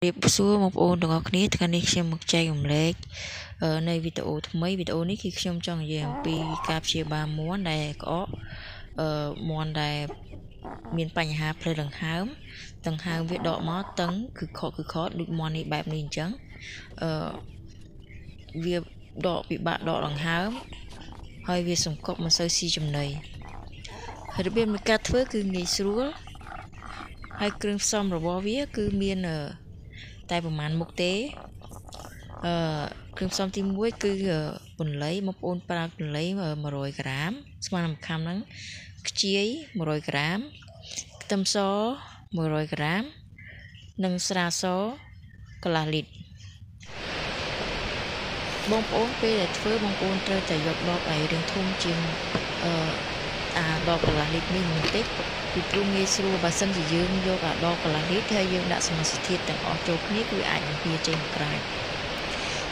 Điệp xua một ôn đồng học ní thằng này xem một chai ủng lệchในวิดีโอmấy videoนี้คือខ្ញុំចង់និយាយអំពីការព្យាបាលមាន់ដែលក្អកមាន់ដែលមានបញ្ហាផ្លូវដង្ហើមវាដកមកតឹងគឺខកដូចមាន់នេះបែបនេះអញ្ចឹងវាដកពិបាកដកដង្ហើមហើយវាសង្កត់មិនសូវស៊ីចំណីរបៀបនៃការធ្វើគឺងាយស្រួលហើយគ្រឿងផ្សំរបស់វាគឺមានតែប្រហែលមុខទេគ្រឿងផ្សំទី1គឺពន្លៃបងប្អូនប្រើពន្លៃ100ក្រាមស្មើនឹងម្ខាំហ្នឹងខ្ជាយ100ក្រាមខ្ទឹមស100ក្រាមនិងស្រាសកន្លះលីត្របងប្អូនពេលដែលធ្វើបងប្អូនត្រូវតែយកដបឲ្យរាងធំជាងដបកន្លះលីត្រនេះបន្តិចពីព្រោះងាយស្រួលបើសិនជាយើងយកដបកន្លះលីត្រហើយយើងដាក់សមាសធាតុទាំងអស់ចូលគ្នាគឺអាចនឹងវាចេញក្រៅ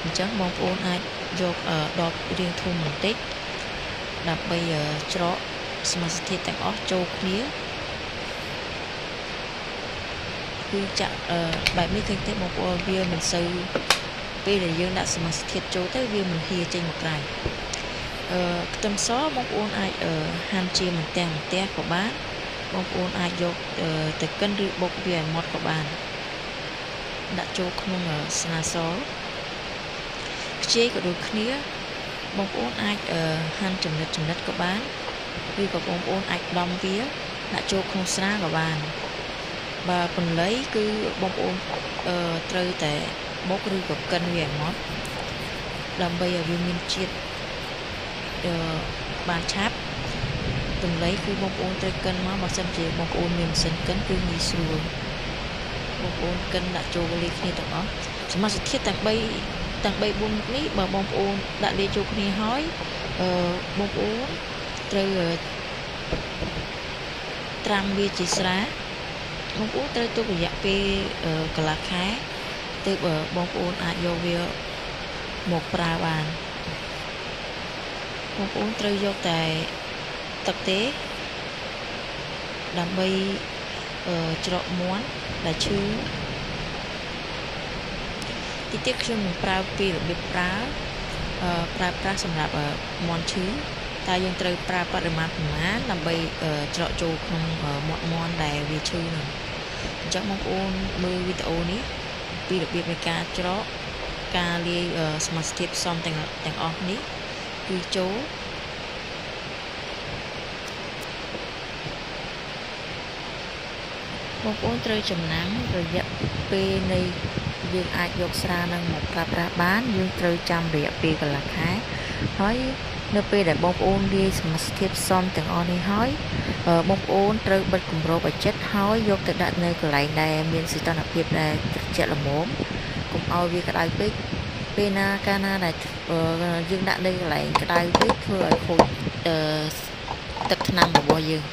អញ្ចឹងបងប្អូនអាចយកដបរាងធំបន្តិចដើម្បីច្រកសមាសធាតុទាំងអស់ចូលគ្នាគឺចាក់បែបនេះឃើញទេបងប្អូនវាមិនសូវពេលដែលយើងដាក់សមាសធាតុចូលទៅវាមិនហៀចេញមកក្រៅខ្ទឹមសបងប្អូនអាចហាន់ជាម្ទាំងក៏បានបងប្អូនអាចយកទៅកិនឬបុកវាឲ្យម៉ត់ក៏បានដាក់ចូលក្នុងស្រាសខ្ជាយក៏ដូចគ្នាបងប្អូនអាចហាន់ចំណិតក៏បានឬក៏បងប្អូនអាចដំវាដាក់ចូលក្នុងស្រាក៏បានបើពន្លៃគឺបងប្អូនត្រូវតែបុកឬក៏កិនវាឲ្យម៉ត់ដើម្បីឲ្យវាមានជាតិបានឆាប់ពន្លៃគឺបងប្អូនត្រូវកិនមកបើសិនជាបងប្អូនមានម៉ាស៊ីនកិនគឺងាយស្រួលបងប្អូនកិនដាក់ចូលលាយគ្នាទាំងអស់សមាសធាតុទាំង3 4មុខនេះបើបងប្អូនដាក់លាយចូលគ្នាហើយបងប្អូនត្រូវត្រាំវាជាស្រាបងប្អូនត្រូវទុករយៈពេលកន្លះខែទើបបងប្អូនអាចយកវាមកប្រើបានបងប្អូនត្រូវយកតែទឹកទេដើម្បីច្រកមាន់ដែលឈឺទីទៀតខ្ញុំនឹងប្រើពីរបៀបប្រើប្រាស់សម្រាប់មាន់ឈឺតែយើងត្រូវប្រើបរិមាណប្រមាណដើម្បីច្រកចូលក្នុងមាត់មាន់ដែលវាឈឺនោះអញ្ចឹងបងប្អូនមើលវីដេអូនេះពីរបៀបនៃការច្រកការលាយសមាសធាតុផ្សំទាំងអស់នេះគឺចូលបងប្អូនត្រូវចំណាំរយៈពេលនៃយើងអាចយកស្រានឹងមកប្រើប្រាស់បានយើងត្រូវចាំរយៈពេលកន្លះខែហើយនៅពេលដែលបងប្អូនលាយសមាសធាតុផ្សំទាំងអស់នេះហើយបងប្អូនត្រូវបិទគម្របឲ្យជិតហើយយកទៅដាក់នៅកន្លែងដែលមានសីតុណ្ហភាពដែលត្រជាក់ល្មមកុំឲ្យវាក្តៅពេកពេលណាកាលណាដែលយើងដាក់នៅកន្លែងក្តៅពេកធ្វើឲ្យខូចទឹកថ្នាំរបស់យើង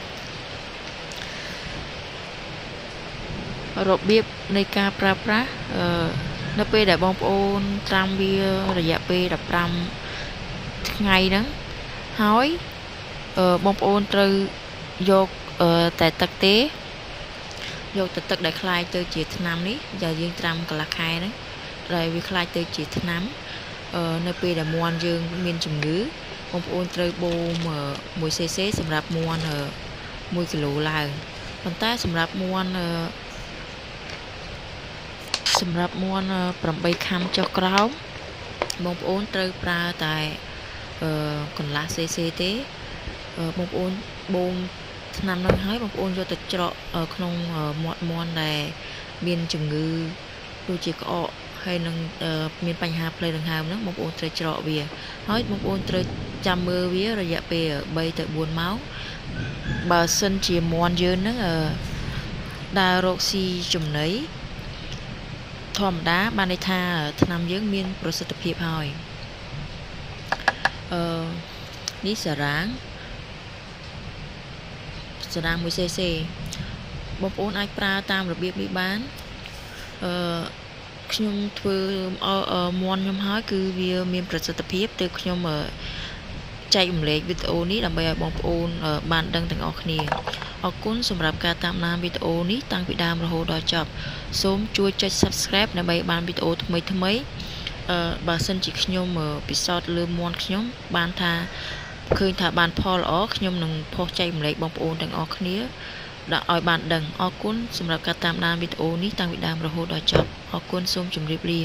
របៀបនៃការប្រើប្រាស់នៅពេលដែលបងប្អូនត្រាំវារយៈពេល15ថ្ងៃហ្នឹងហើយបងប្អូនត្រូវយកតែទឹកទេយកតែទឹកដែលคล้ายទៅជាថ្នាំនេះដែលយើងត្រាំកន្លះខែហ្នឹងដែលវាคล้ายទៅជាថ្នាំនៅពេលដែលមាន់យើងមានជំងឺបងប្អូនត្រូវបូម1 cc សម្រាប់មាន់1គីឡូឡើងប៉ុន្តែសម្រាប់មាន់8ខាំចុះក្រោមបងប្អូនត្រូវប្រើតែកន្លះ cc ទេបងប្អូនបូមថ្នាំនឹងហើយបងប្អូនយកទៅច្រកក្នុងមាត់មាន់ដែលមានជំងឺដូចជាក្អកហើយនឹងមានបញ្ហាផ្លូវដង្ហើមហ្នឹងបងប្អូនត្រូវច្រកវាហើយបងប្អូនត្រូវចាំមើលវារយៈពេល3 ទៅ 4 ម៉ោងបើសិនជាមាន់យើងហ្នឹងដើររកស៊ីចំណីធម្មតាបានន័យថាថ្នាំយើងមានប្រសិទ្ធភាពហើយនេះសារ៉ាង1 cc បងប្អូនអាចប្រើតាមរបៀបនេះបានខ្ញុំធ្វើមាន់ខ្ញុំហើយគឺវាមានប្រសិទ្ធភាពទើបខ្ញុំចែករំលែកវីដេអូនេះដើម្បីឲ្យបងប្អូនបានដឹងទាំងអស់គ្នា อกุนสำหรับการตามนามวิดีโอนี้ตั้งពីដើមរហូតដល់ចប់សូមជួយចុច Subscribe ដើម្បីបានវីដេអូថ្មីៗបើសិនជាខ្ញុំពិសោធន៍លើមាន់ខ្ញុំបានថាឃើញថាបានផលល្អខ្ញុំនឹងផុសចែកម្លែកបងប្អូនទាំងអស់គ្នាដាក់ឲ្យបានដឹងអរគុណសម្រាប់ការតាមដានវីដេអូនេះតាំងពីដើមរហូតដល់ចប់អរគុណសូមជម្រាបលា